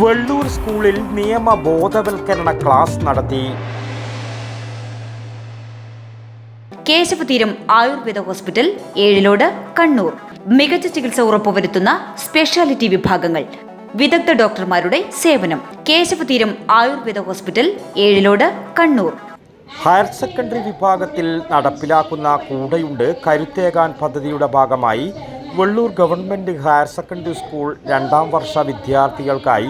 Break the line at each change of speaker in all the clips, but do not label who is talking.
വെള്ളൂർ സ്കൂളിൽ നിയമ ബോധവൽക്കരണ ക്ലാസ് നടത്തി.
കേശവതീരം ആയുർവേദ ഹോസ്പിറ്റൽ, ഏഴിലോട്, കണ്ണൂർ. മികച്ച ചികിത്സ ഉറപ്പുവരുത്തുന്ന സ്പെഷ്യാലിറ്റി വിഭാഗങ്ങൾ, വിദഗ്ധ ഡോക്ടർമാരുടെ സേവനം. Keshavatheeram Ayurveda hospital, Ezhilode, Kannur.
Higher secondary വിഭാഗത്തിൽ നടപ്പിലാക്കുന്ന കൂടെയുണ്ട് കരുത്തേകാൻ പദ്ധതിയുടെ ഭാഗമായി Vellur government higher secondary school 2ാം വർഷ വിദ്യാർത്ഥികൾക്കായി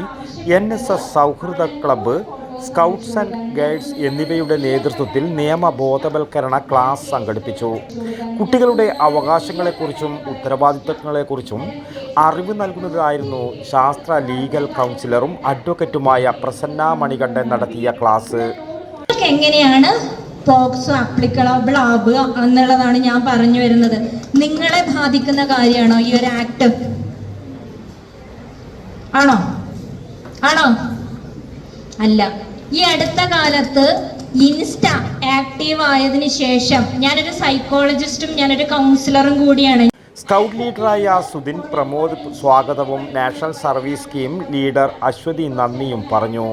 NSS സൗഹൃദ ക്ലബ്ബ്, സ്കൗട്ട്സ് ആൻഡ് ഗൈഡ്സ് എന്നിവയുടെ നേതൃത്വത്തിൽ നിയമ ബോധവൽക്കരണ ക്ലാസ് സംഘടിപ്പിച്ചു. കുട്ടികളുടെ അവകാശങ്ങളെക്കുറിച്ചും ഉത്തരവാദിത്തങ്ങളെക്കുറിച്ചും അറിവ് നൽകുന്നതായിരുന്നു ശാസ്ത്ര ലീഗൽ കൗൺസിലറും അഡ്വക്കറ്റുമായ പ്രസന്ന മണികണ്ഠൻ നടത്തിയ ക്ലാസ്.
എങ്ങനെയാണ് പോക്സോ ആപ്ലിക്കബിൾ ആവുക എന്നുള്ളതാണ് ഞാൻ പറഞ്ഞു വരുന്നത്. നിങ്ങളെ ബാധിക്കുന്ന കാര്യമാണോ ഈ ഒരു ആക്ട്? ആണോ ആണോ അല്ല. ഈ അടുത്ത കാലത്ത് ഇൻസ്റ്റ ആക്റ്റീവ് ആയതിനു ശേഷം, ഞാനൊരു സൈക്കോളജിസ്റ്റും ഞാനൊരു കൗൺസിലറും കൂടിയാണ്.
സ്കൗട്ട് ലീഡറായ സുധിൻ പ്രമോദ് സ്വാഗതവും national service scheme leader Aswathy നന്ദിയും പറഞ്ഞു.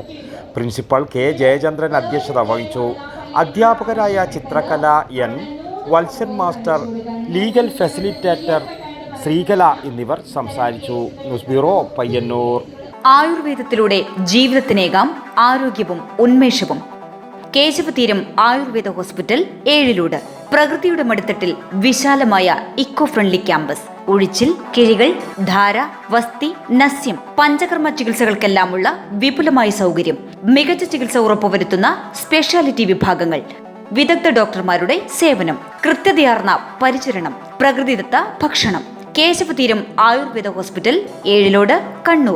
പ്രിൻസിപ്പൽ K ജയചന്ദ്രൻ അധ്യക്ഷത വഹിച്ചു. അധ്യാപകരായ Chithrakala N, Valsan master, legal facilitator Sreekala എന്നിവർ സംസാരിച്ചു. News bureau, Payyanur.
ആയുർവേദത്തിലൂടെ ജീവിതത്തിനേകാം ആരോഗ്യവും ഉന്മേഷവും. കേശവതീരം ആയുർവേദ ഹോസ്പിറ്റൽ, ഏഴിലോട്. പ്രകൃതിയുടെ മടിത്തട്ടിൽ വിശാലമായ ഇക്കോ ഫ്രണ്ട്ലി ക്യാമ്പസ്. ഒഴിച്ചിൽ, കിഴികൾ, ധാര, വസ്തി, നസ്യം, പഞ്ചകർമ്മ ചികിത്സകൾക്കെല്ലാമുള്ള വിപുലമായ സൗകര്യം. മികച്ച ചികിത്സ ഉറപ്പുവരുത്തുന്ന സ്പെഷ്യാലിറ്റി വിഭാഗങ്ങൾ, വിദഗ്ധ ഡോക്ടർമാരുടെ സേവനം, കൃത്യതയാർന്ന പരിചരണം, പ്രകൃതിദത്ത ഭക്ഷണം. കേശവതീരം ആയുർവേദ ഹോസ്പിറ്റൽ, ഏഴിലോട്, കണ്ണൂർ.